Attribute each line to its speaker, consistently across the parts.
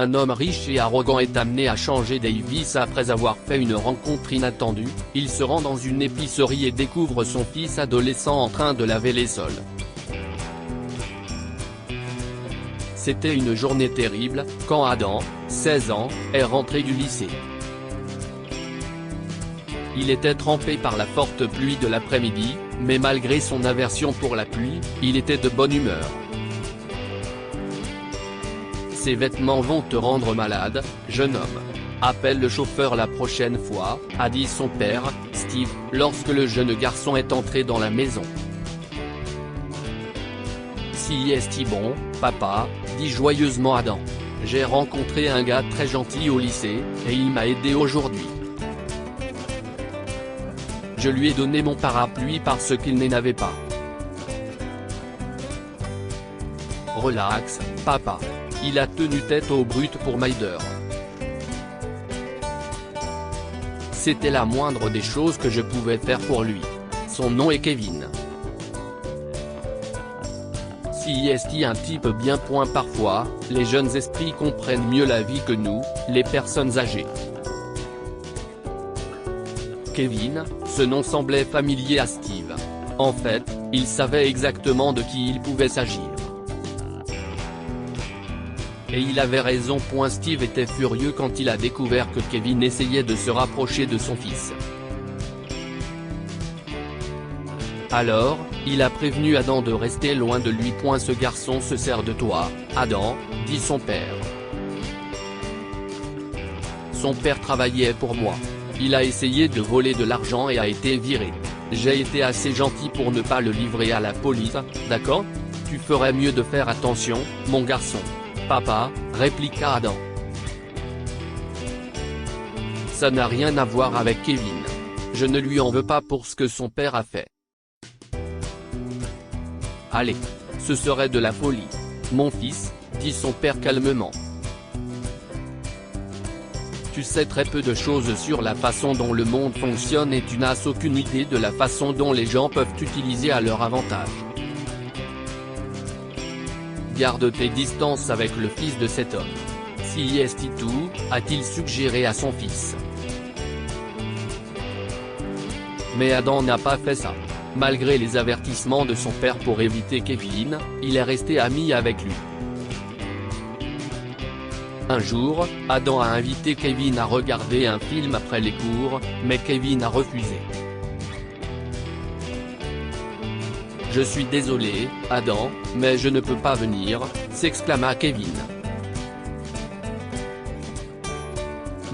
Speaker 1: Un homme riche et arrogant est amené à changer Davis après avoir fait une rencontre inattendue. Il se rend dans une épicerie et découvre son fils adolescent en train de laver les sols. C'était une journée terrible, quand Adam, 16 ans, est rentré du lycée. Il était trempé par la forte pluie de l'après-midi, mais malgré son aversion pour la pluie, il était de bonne humeur. Ces vêtements vont te rendre malade, jeune homme. Appelle le chauffeur la prochaine fois, a dit son père, Steve, lorsque le jeune garçon est entré dans la maison. Si est-ce bon, papa, dit joyeusement Adam. J'ai rencontré un gars très gentil au lycée, et il m'a aidé aujourd'hui. Je lui ai donné mon parapluie parce qu'il n'en avait pas. Relax, papa. Il a tenu tête au brut pour Myder. C'était la moindre des choses que je pouvais faire pour lui. Son nom est Kevin. Si est un type bien point parfois, les jeunes esprits comprennent mieux la vie que nous, les personnes âgées. Kevin, ce nom semblait familier à Steve. En fait, il savait exactement de qui il pouvait s'agir. Et il avait raison. Steve était furieux quand il a découvert que Kevin essayait de se rapprocher de son fils. Alors, il a prévenu Adam de rester loin de lui. Ce garçon se sert de toi, Adam, dit son père. Son père travaillait pour moi. Il a essayé de voler de l'argent et a été viré. J'ai été assez gentil pour ne pas le livrer à la police, d'accord? Tu ferais mieux de faire attention, mon garçon. Papa, répliqua Adam. Ça n'a rien à voir avec Kevin. Je ne lui en veux pas pour ce que son père a fait. Allez, ce serait de la folie. Mon fils, dit son père calmement. Tu sais très peu de choses sur la façon dont le monde fonctionne et tu n'as aucune idée de la façon dont les gens peuvent utiliser à leur avantage. Garde tes distances avec le fils de cet homme. Si est tout, a-t-il suggéré à son fils. Mais Adam n'a pas fait ça. Malgré les avertissements de son père pour éviter Kevin, il est resté ami avec lui. Un jour, Adam a invité Kevin à regarder un film après les cours, mais Kevin a refusé. Je suis désolé, Adam, mais je ne peux pas venir, s'exclama Kevin.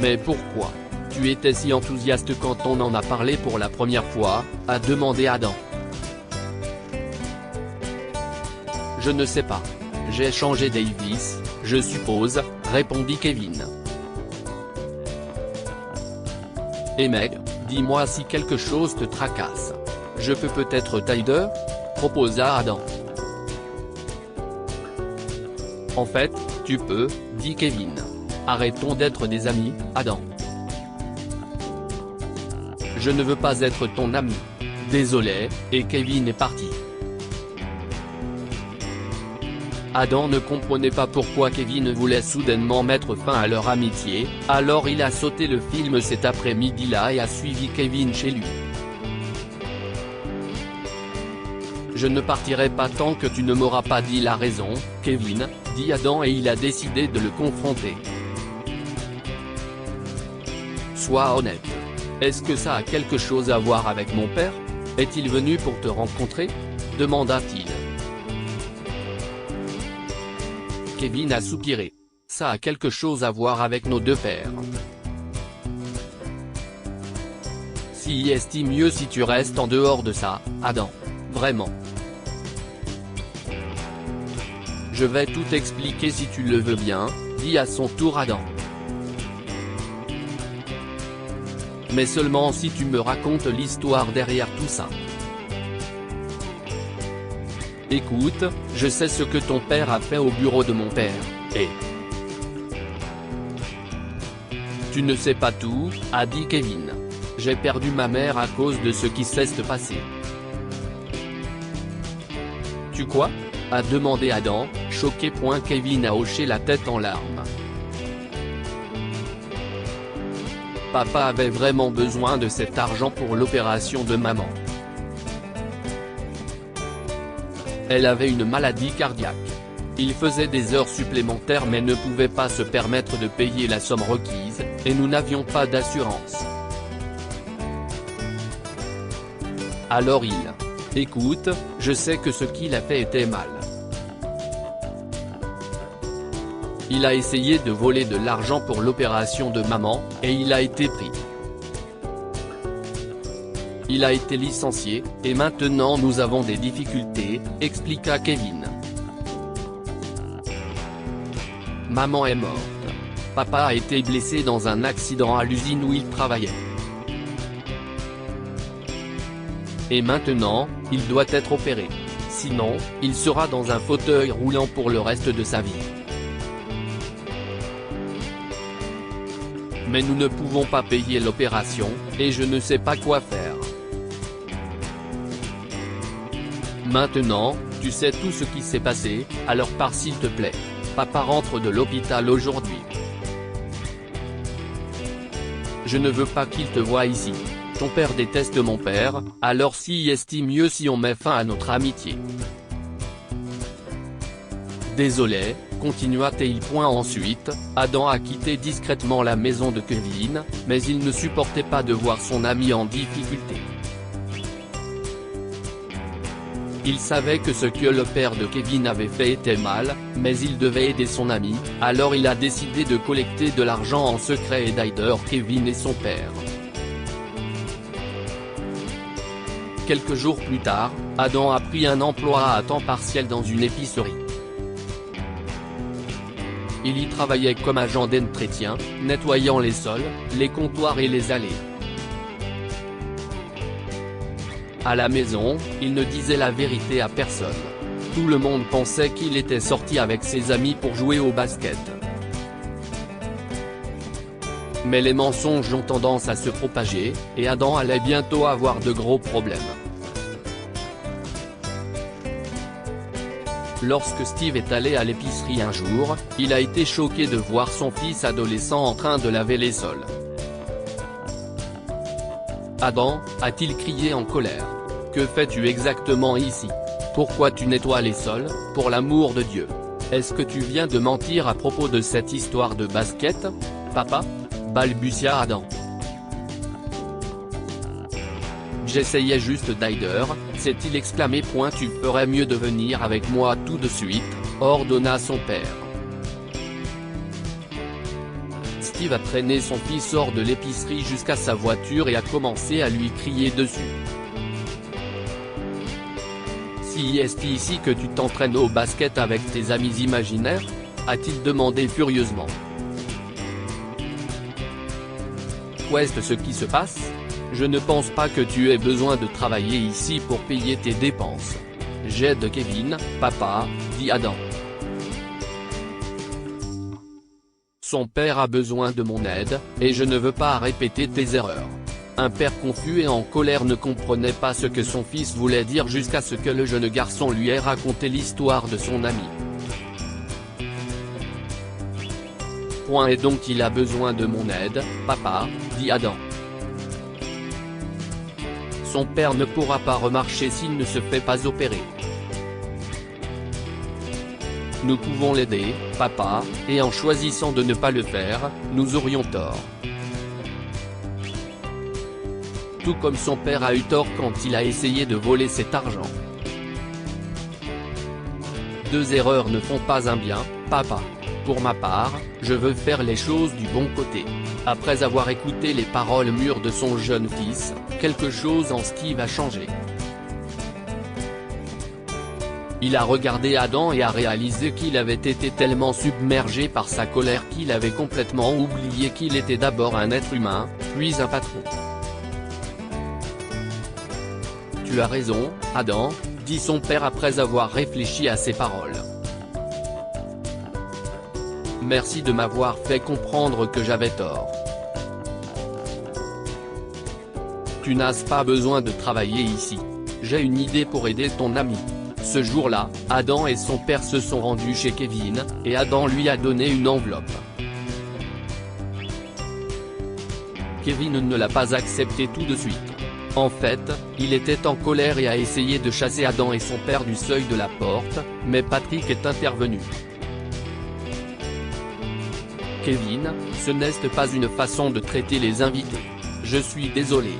Speaker 1: Mais pourquoi? Tu étais si enthousiaste quand on en a parlé pour la première fois, a demandé Adam. Je ne sais pas. J'ai changé Davis, je suppose, répondit Kevin. Et Meg, dis-moi si quelque chose te tracasse. Je peux peut-être t'aider? Proposa Adam. En fait, tu peux, dit Kevin. Arrêtons d'être des amis, Adam. Je ne veux pas être ton ami. Désolé, et Kevin est parti. Adam ne comprenait pas pourquoi Kevin voulait soudainement mettre fin à leur amitié, alors il a sauté le film cet après-midi-là et a suivi Kevin chez lui. Je ne partirai pas tant que tu ne m'auras pas dit la raison, Kevin, dit Adam et il a décidé de le confronter. Sois honnête. Est-ce que ça a quelque chose à voir avec mon père? Est-il venu pour te rencontrer? Demanda-t-il. Kevin a soupiré. Ça a quelque chose à voir avec nos deux pères. Si est mieux si tu restes en dehors de ça, Adam. Vraiment. Je vais tout expliquer si tu le veux bien, dit à son tour Adam. Mais seulement si tu me racontes l'histoire derrière tout ça. Écoute, je sais ce que ton père a fait au bureau de mon père, et... Tu ne sais pas tout, a dit Kevin. J'ai perdu ma mère à cause de ce qui s'est passé. Tu quoi? A demandé Adam, choqué. Kevin a hoché la tête en larmes. Papa avait vraiment besoin de cet argent pour l'opération de maman. Elle avait une maladie cardiaque. Il faisait des heures supplémentaires mais ne pouvait pas se permettre de payer la somme requise, et nous n'avions pas d'assurance. Alors écoute, je sais que ce qu'il a fait était mal. Il a essayé de voler de l'argent pour l'opération de maman, et il a été pris. Il a été licencié, et maintenant nous avons des difficultés, expliqua Kevin. Maman est morte. Papa a été blessé dans un accident à l'usine où il travaillait. Et maintenant, il doit être opéré. Sinon, il sera dans un fauteuil roulant pour le reste de sa vie. Mais nous ne pouvons pas payer l'opération, et je ne sais pas quoi faire. Maintenant, tu sais tout ce qui s'est passé, alors pars s'il te plaît. Papa rentre de l'hôpital aujourd'hui. Je ne veux pas qu'il te voie ici. Ton père déteste mon père, alors si est-il mieux si on met fin à notre amitié. Désolé, continua-t-il. Ensuite, Adam a quitté discrètement la maison de Kevin, mais il ne supportait pas de voir son ami en difficulté. Il savait que ce que le père de Kevin avait fait était mal, mais il devait aider son ami, alors il a décidé de collecter de l'argent en secret et d'aider Kevin et son père. Quelques jours plus tard, Adam a pris un emploi à temps partiel dans une épicerie. Il y travaillait comme agent d'entretien, nettoyant les sols, les comptoirs et les allées. À la maison, il ne disait la vérité à personne. Tout le monde pensait qu'il était sorti avec ses amis pour jouer au basket. Mais les mensonges ont tendance à se propager, et Adam allait bientôt avoir de gros problèmes. Lorsque Steve est allé à l'épicerie un jour, il a été choqué de voir son fils adolescent en train de laver les sols. Adam, a-t-il crié en colère. Que fais-tu exactement ici? Pourquoi tu nettoies les sols, pour l'amour de Dieu? Est-ce que tu viens de mentir à propos de cette histoire de basket, papa? Balbutia Adam. J'essayais juste d'aider, s'est-il exclamé. Tu ferais mieux de venir avec moi tout de suite, ordonna son père. Steve a traîné son fils hors de l'épicerie jusqu'à sa voiture et a commencé à lui crier dessus. Si est ici que tu t'entraînes au basket avec tes amis imaginaires? A-t-il demandé furieusement. Qu'est-ce ce qui se passe? Je ne pense pas que tu aies besoin de travailler ici pour payer tes dépenses. J'aide Kevin, papa, dit Adam. Son père a besoin de mon aide, et je ne veux pas répéter tes erreurs. Un père confus et en colère ne comprenait pas ce que son fils voulait dire jusqu'à ce que le jeune garçon lui ait raconté l'histoire de son ami. Et donc il a besoin de mon aide, papa, dit Adam. Son père ne pourra pas remarcher s'il ne se fait pas opérer. Nous pouvons l'aider, papa, et en choisissant de ne pas le faire, nous aurions tort. Tout comme son père a eu tort quand il a essayé de voler cet argent. Deux erreurs ne font pas un bien, papa. Pour ma part, je veux faire les choses du bon côté. Après avoir écouté les paroles mûres de son jeune fils, quelque chose en Steve a changé. Il a regardé Adam et a réalisé qu'il avait été tellement submergé par sa colère qu'il avait complètement oublié qu'il était d'abord un être humain, puis un patron. Tu as raison, Adam, dit son père après avoir réfléchi à ses paroles. Merci de m'avoir fait comprendre que j'avais tort. Tu n'as pas besoin de travailler ici. J'ai une idée pour aider ton ami. Ce jour-là, Adam et son père se sont rendus chez Kevin, et Adam lui a donné une enveloppe. Kevin ne l'a pas accepté tout de suite. En fait, il était en colère et a essayé de chasser Adam et son père du seuil de la porte, mais Patrick est intervenu. Kevin, ce n'est pas une façon de traiter les invités. Je suis désolé.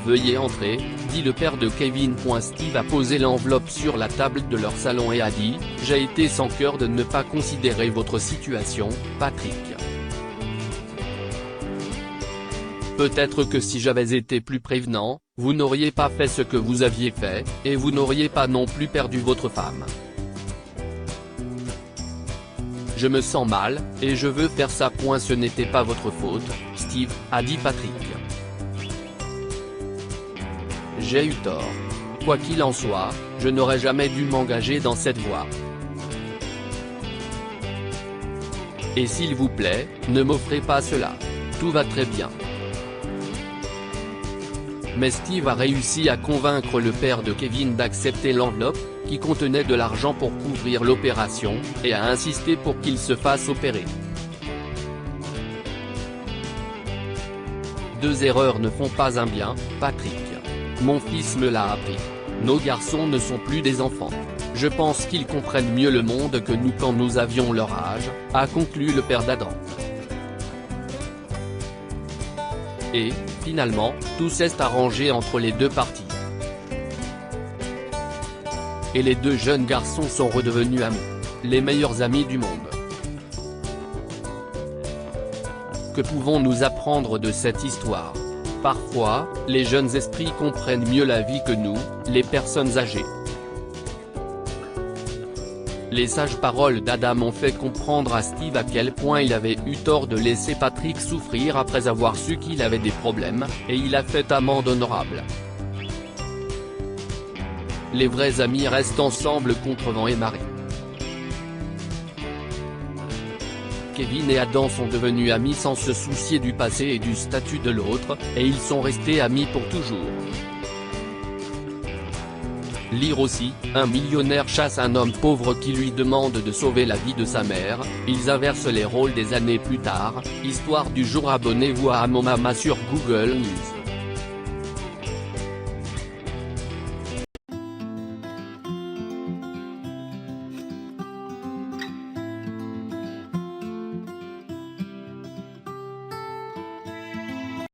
Speaker 1: Veuillez entrer, dit le père de Kevin. Steve a posé l'enveloppe sur la table de leur salon et a dit « J'ai été sans cœur de ne pas considérer votre situation, Patrick. Peut-être que si j'avais été plus prévenant, vous n'auriez pas fait ce que vous aviez fait, et vous n'auriez pas non plus perdu votre femme. Je me sens mal, et je veux faire ça. Ce n'était pas votre faute, Steve, a dit Patrick. J'ai eu tort. Quoi qu'il en soit, je n'aurais jamais dû m'engager dans cette voie. Et s'il vous plaît, ne m'offrez pas cela. Tout va très bien. Mais Steve a réussi à convaincre le père de Kevin d'accepter l'enveloppe, qui contenait de l'argent pour couvrir l'opération, et a insisté pour qu'il se fasse opérer. Deux erreurs ne font pas un bien, Patrick. Mon fils me l'a appris. Nos garçons ne sont plus des enfants. Je pense qu'ils comprennent mieux le monde que nous quand nous avions leur âge, a conclu le père d'Adam. Et, finalement, tout s'est arrangé entre les deux parties. Et les deux jeunes garçons sont redevenus amis. Les meilleurs amis du monde. Que pouvons-nous apprendre de cette histoire ? Parfois, les jeunes esprits comprennent mieux la vie que nous, les personnes âgées. Les sages paroles d'Adam ont fait comprendre à Steve à quel point il avait eu tort de laisser Patrick souffrir après avoir su qu'il avait des problèmes, et il a fait amende honorable. Les vrais amis restent ensemble contre vent et marée. Kevin et Adam sont devenus amis sans se soucier du passé et du statut de l'autre, et ils sont restés amis pour toujours. Lire aussi, un millionnaire chasse un homme pauvre qui lui demande de sauver la vie de sa mère, ils inversent les rôles des années plus tard. Histoire du jour. Abonnez-vous à Amomama sur Google News.